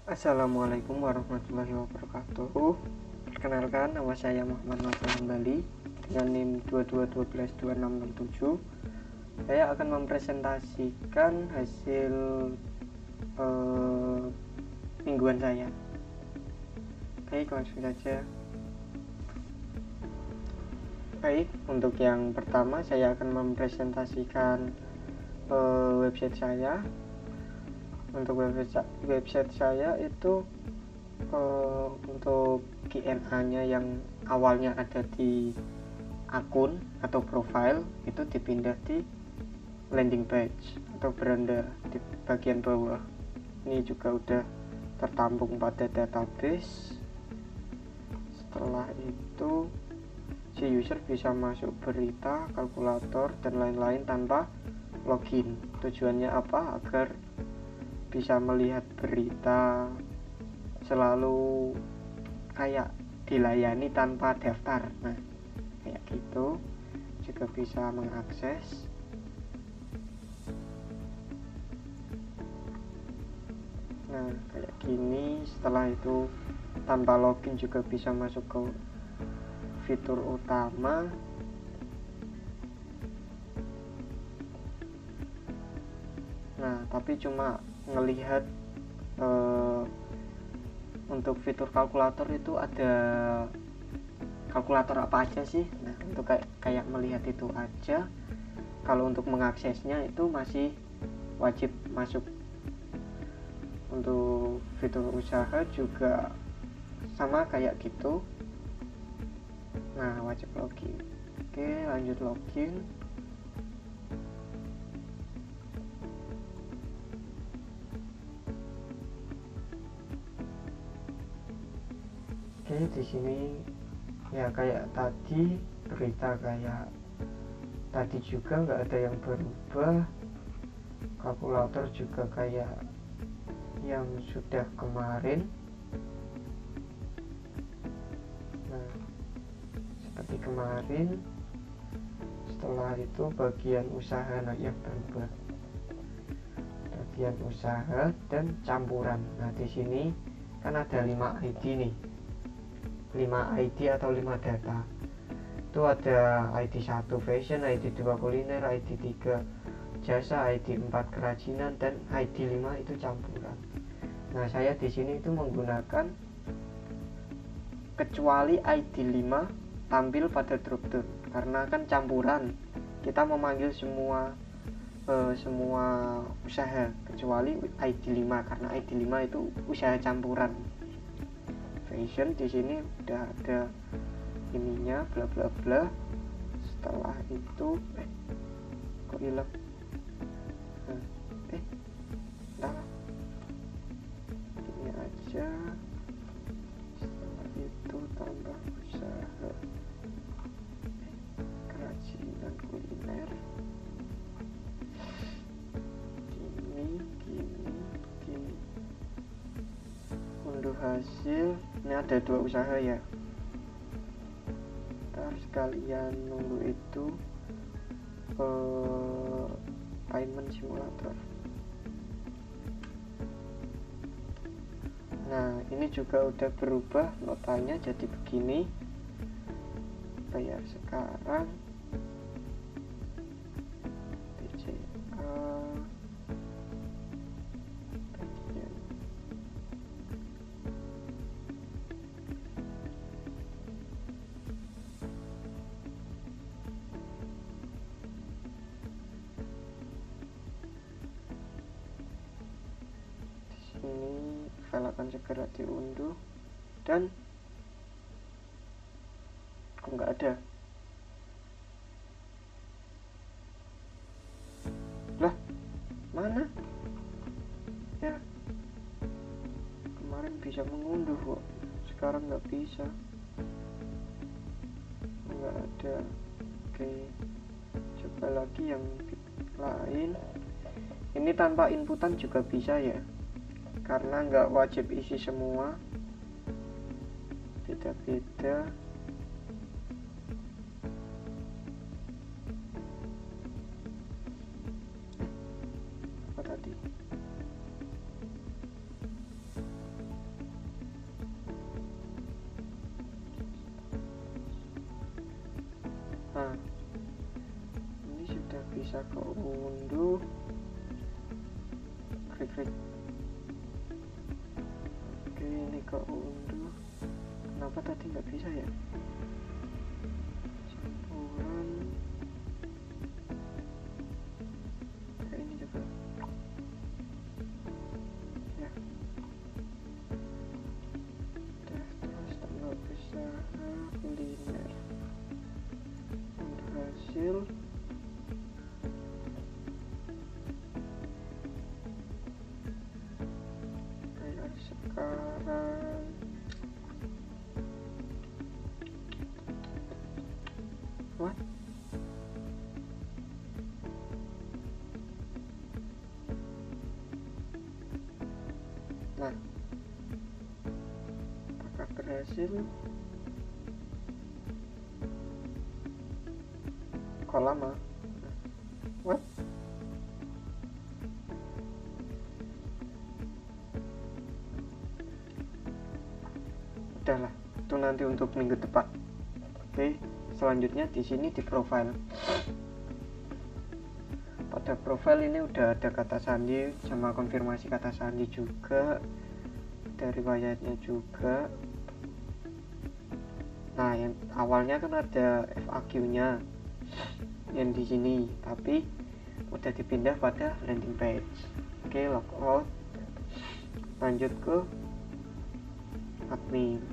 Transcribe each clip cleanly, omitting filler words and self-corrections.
Assalamualaikum warahmatullahi wabarakatuh. Perkenalkan, nama saya Muhammad Novel Hambali dengan NIM 22122667. Saya akan mempresentasikan hasil mingguan saya. Baik, langsung saja. Baik, untuk yang pertama saya akan mempresentasikan website saya. Untuk website saya itu untuk Q&A-nya yang awalnya ada di akun atau profile itu dipindah di landing page atau beranda di bagian bawah. Ini juga udah tertampung pada database. Setelah itu si user bisa masuk berita, kalkulator dan lain-lain tanpa login. Tujuannya apa? Agar bisa melihat berita selalu kayak dilayani tanpa daftar. Nah, kayak gitu juga bisa mengakses. Nah, kayak gini. Setelah itu tanpa login juga bisa masuk ke fitur utama. Nah, tapi cuma ngelihat untuk fitur kalkulator itu ada kalkulator apa aja sih. Nah, untuk kayak melihat itu aja. Kalau untuk mengaksesnya itu masih wajib masuk. Untuk fitur usaha juga sama kayak gitu. Nah, wajib login. Oke, lanjut login. Oke, di sini ya kayak tadi berita kayak tadi juga nggak ada yang berubah. Kalkulator juga kayak yang sudah kemarin. Nah, seperti kemarin. Setelah itu bagian usaha yang berubah. Bagian usaha dan campuran. Nah, di sini kan ada 5 ID nih. 5 ID atau 5 data. Itu ada ID 1 fashion, ID 2 kuliner, ID 3 jasa, ID 4 kerajinan, dan ID 5 itu campuran. Nah, saya di sini itu menggunakan kecuali ID 5 tampil pada dropdown karena kan campuran. Kita memanggil semua usaha kecuali ID 5 karena ID 5 itu usaha campuran. Fashion di sini udah ada ininya bla bla bla. Setelah itu kok hilang? Entahlah, ini aja. Setelah itu tambah usaha kerajinan kuliner. Gini. Unduh hasil. Ini ada 2 usaha ya. Ntar sekalian nunggu itu payment simulator. Nah, ini juga udah berubah notanya jadi begini. Bayar sekarang BCA bagian ini file akan segera diunduh. Dan kok nggak ada? Lah, mana? Ya, kemarin bisa mengunduh kok, sekarang nggak bisa. Nggak ada. Oke, coba lagi yang lain. Ini tanpa inputan juga bisa ya, karena nggak wajib isi semua, beda-beda. Apa tadi? bisa keunduh, klik. Oke, ini keunduh. Kenapa tadi nggak bisa ya? Campuran kayak ini juga ya. Terus tambah usaha kuliner hasil. Kayak sekarang what? Nah, apakah berhasil? Kok lama? What? Udahlah, itu nanti untuk minggu depan. Oke, selanjutnya di sini di profile. Pada profile ini udah ada kata sandi sama konfirmasi kata sandi juga, dari riwayatnya juga. Nah, yang awalnya kan ada FAQ-nya yang di sini, tapi udah dipindah pada landing page. Oke, logout. Lanjut ke admin.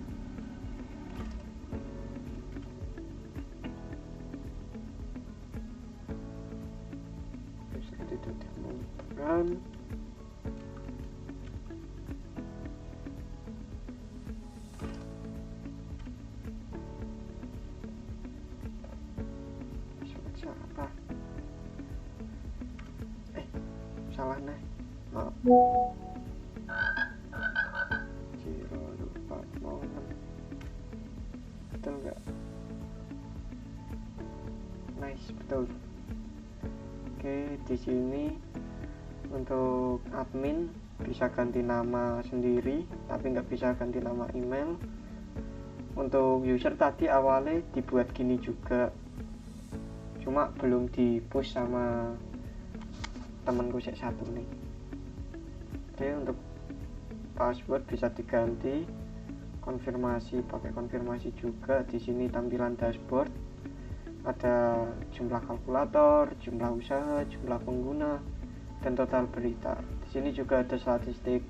Itu teman-teman. Apa? Salah nih. Maaf. 0406. Betul nggak? Nice, betul. Oke, di sini untuk admin bisa ganti nama sendiri, tapi nggak bisa ganti nama email. Untuk user tadi awalnya dibuat gini juga, cuma belum di push sama temanku satu nih. Oke, untuk password bisa diganti, konfirmasi pakai konfirmasi juga. Di sini tampilan dashboard, ada jumlah kalkulator, jumlah usaha, jumlah pengguna, dan total berita. Di sini juga ada statistik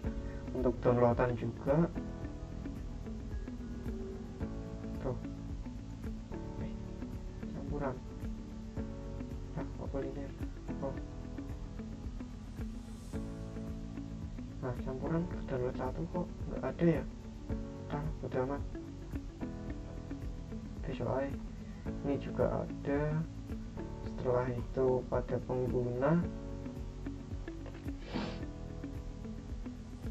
untuk downloadan juga. Tuh, campuran. Kok kuliner? Oh, nah campuran download satu kok nggak ada ya? Udah amat. Besok aja. Ini juga ada. Setelah itu pada pengguna.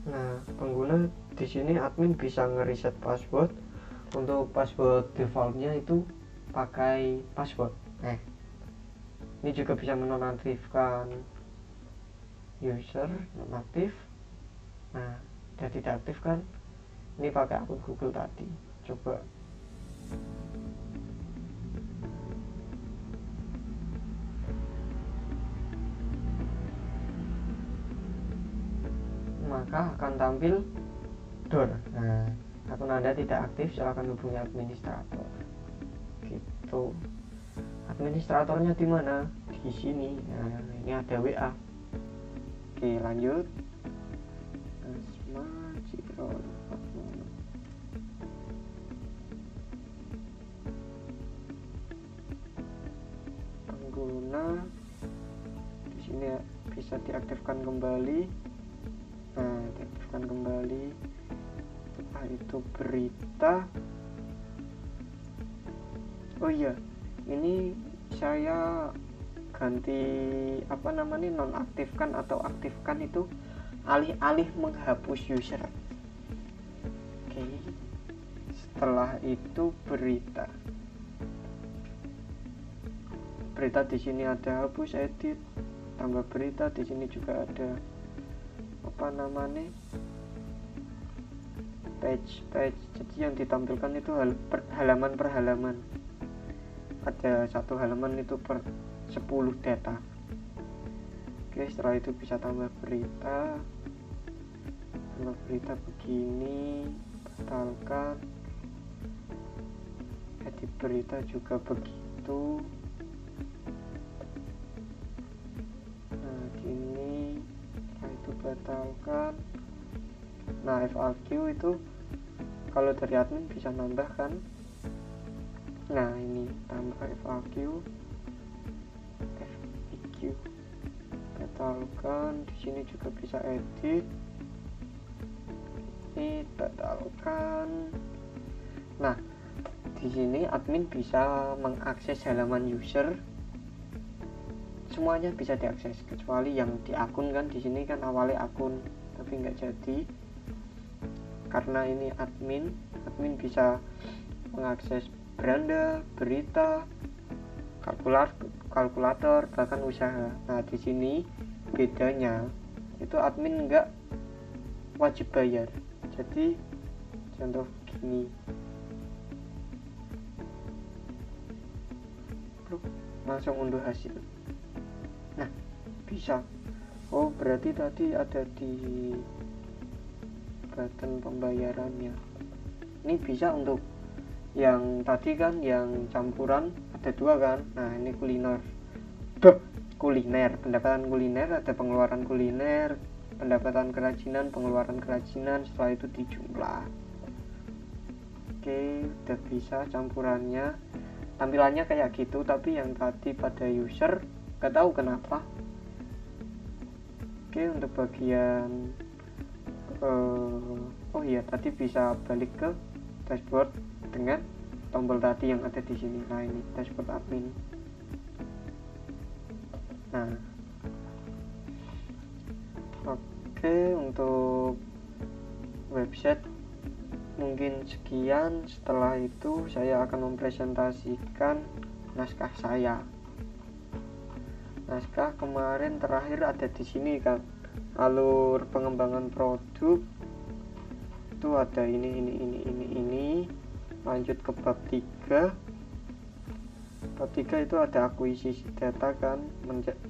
Nah, pengguna di sini admin bisa ngereset password. Untuk password defaultnya itu pakai password. Ini juga bisa menonaktifkan user nonaktif. Nah, udah tidak aktif kan? Ini pakai akun Google tadi. Coba. Maka akan tampil door. Nah, akun Anda tidak aktif, silakan hubungi administrator. Gitu. Administratornya di mana? Di sini. Nah, ini ada WA. Oke, lanjut. Asma Ciro. Pengguna di sini bisa diaktifkan kembali. Nah, diaktifkan kembali. Setelah itu berita. Oh iya, ini saya ganti nonaktifkan atau aktifkan itu alih-alih menghapus user. Oke. Setelah itu berita. Berita di sini ada hapus, edit, tambah berita. Di sini juga ada page. Jadi yang ditampilkan itu halaman per halaman. Ada satu halaman itu per 10 data. Oke, setelah itu bisa tambah berita begini, batalkan, edit berita juga begitu. Nah gini, setelah itu batalkan. Nah FAQ itu kalau dari admin bisa nambahkan. Nah ini tambah FAQ, batalkan. Di sini juga bisa edit, ini batalkan. Nah di sini admin bisa mengakses halaman user, semuanya bisa diakses kecuali yang di akun. Kan di sini kan awalnya akun tapi nggak jadi karena ini admin bisa mengakses beranda, berita, kalkulator, bahkan usaha. Nah di sini bedanya itu admin nggak wajib bayar. Jadi contoh gini, langsung unduh hasil. Nah bisa. Oh berarti tadi ada di button pembayarannya. Ini bisa untuk yang tadi kan, yang campuran ada 2 kan. Nah ini kuliner, pendapatan kuliner, ada pengeluaran kuliner, pendapatan kerajinan, pengeluaran kerajinan. Setelah itu dijumlah. Oke, udah bisa campurannya. Tampilannya kayak gitu, tapi yang tadi pada user gak tahu kenapa. Oke, untuk bagian oh iya, tadi bisa balik ke dashboard dengan tombol tadi yang ada di sini. Nah ini dashboard admin. Nah oke, untuk website mungkin sekian. Setelah itu saya akan mempresentasikan naskah saya. Naskah kemarin terakhir ada di sini kan, alur pengembangan produk itu ada ini. Lanjut ke bab 3. Bab 3 itu ada akuisisi data kan,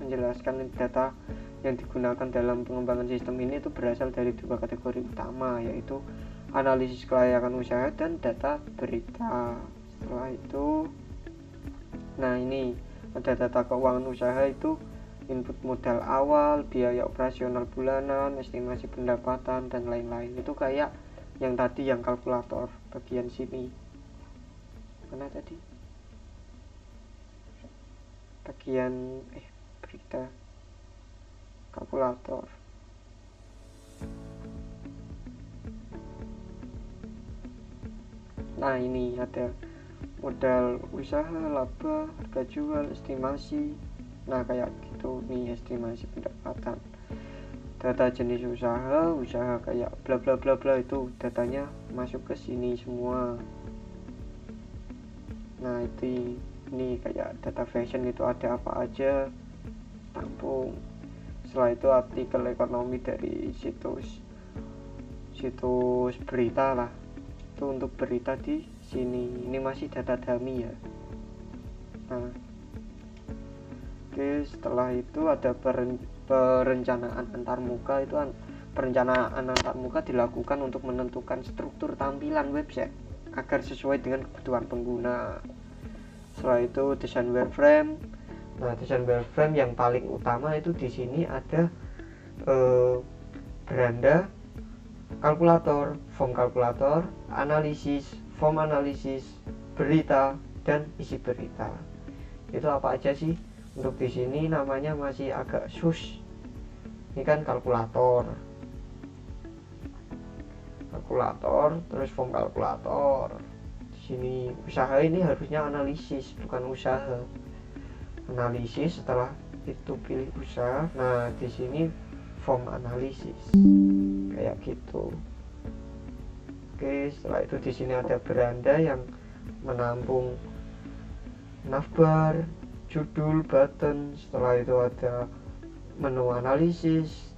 menjelaskan data yang digunakan dalam pengembangan sistem ini itu berasal dari 2 kategori utama, yaitu analisis kelayakan usaha dan data berita. Setelah itu, nah ini ada data keuangan usaha, itu input modal awal, biaya operasional bulanan, estimasi pendapatan, dan lain-lain. Itu kayak yang tadi, yang kalkulator bagian sini. Mana tadi? Bagian berita, kalkulator. Nah ini ada modal usaha, laba, harga jual, estimasi. Nah kayak gitu nih, estimasi pendapatan. Data jenis usaha kayak bla bla bla bla, itu datanya masuk ke sini semua. Nah itu ini kayak data fashion, itu ada apa aja, tampung. Setelah itu artikel ekonomi dari situs berita lah. Itu untuk berita di sini. Ini masih data dummy ya. Nah oke, setelah itu ada perencanaan antarmuka. Itu perencanaan antarmuka dilakukan untuk menentukan struktur tampilan website agar sesuai dengan kebutuhan pengguna. Setelah itu desain wireframe. Nah desain wireframe yang paling utama itu di sini ada beranda, kalkulator, form kalkulator, analisis, form analisis, berita, dan isi berita. Itu apa aja sih? Untuk di sini namanya masih agak sus. Ini kan kalkulator, terus form kalkulator. Di sini usaha, ini harusnya analisis bukan usaha. Analisis, setelah itu pilih usaha. Nah di sini form analisis kayak gitu. Oke, setelah itu di sini ada beranda yang menampung navbar, judul, button. Setelah itu ada menu analisis,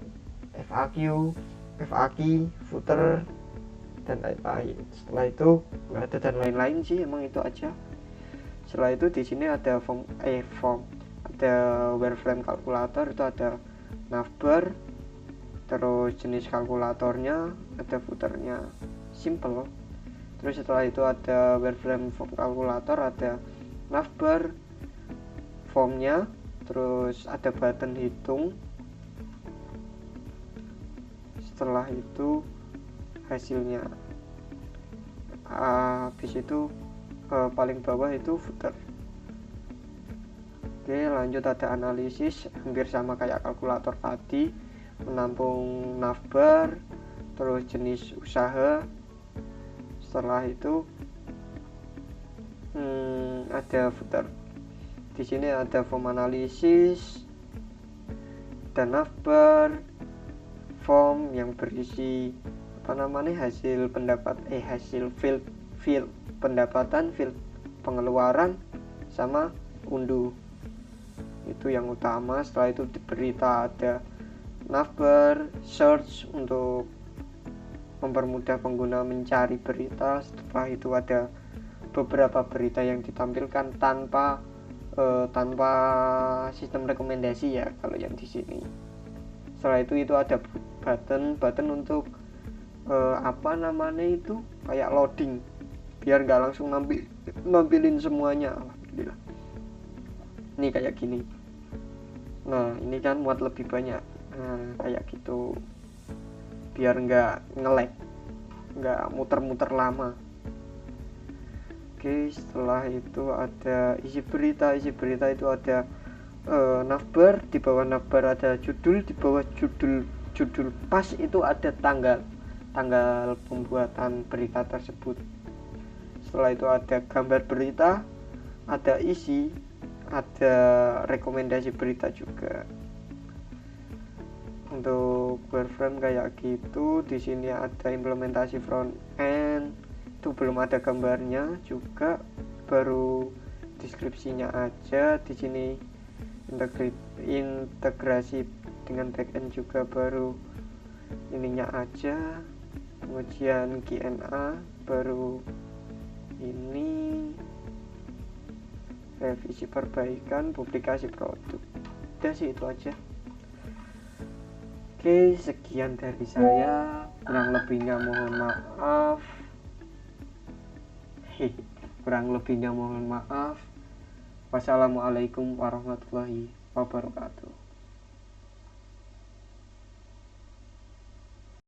FAQ, footer, dan lain-lain. Setelah itu nggak ada dan lain-lain sih, emang itu aja. Setelah itu di sini ada form ada wireframe kalkulator, itu ada navbar, terus jenis kalkulatornya, ada footernya, simple. Terus setelah itu ada wireframe form kalkulator, ada navbar, formnya, terus ada button hitung. Setelah itu hasilnya. Habis itu paling bawah itu footer. Oke, lanjut ada analisis, hampir sama kayak kalkulator tadi, menampung navbar, terus jenis usaha. Setelah itu ada footer. Di sini ada form analisis dan navbar, form yang berisi hasil field pendapatan, field pengeluaran, sama unduh. Itu yang utama. Setelah itu di berita ada navbar, search untuk mempermudah pengguna mencari berita. Setelah itu ada beberapa berita yang ditampilkan tanpa sistem rekomendasi ya kalau yang di sini. Setelah itu ada button untuk kayak loading, biar nggak langsung nampilin semuanya. Alhamdulillah. Ini kayak gini. Nah, ini kan muat lebih banyak. Kayak gitu. Biar nggak nge-lag, nggak muter-muter lama. Oke, setelah itu ada isi berita. Isi berita itu ada navbar, di bawah navbar ada judul, di bawah judul pas itu ada tanggal pembuatan berita tersebut. Setelah itu ada gambar berita, ada isi, ada rekomendasi berita juga. Untuk wireframe kayak gitu. Di sini ada implementasi front end, itu belum ada gambarnya juga, baru deskripsinya aja. Di sini integrasi dengan backend juga baru ininya aja. Kemudian GNA baru ini, revisi perbaikan, publikasi produk. Udah sih itu aja. Oke, sekian dari saya. Kurang lebihnya mohon maaf. Wassalamualaikum warahmatullahi wabarakatuh.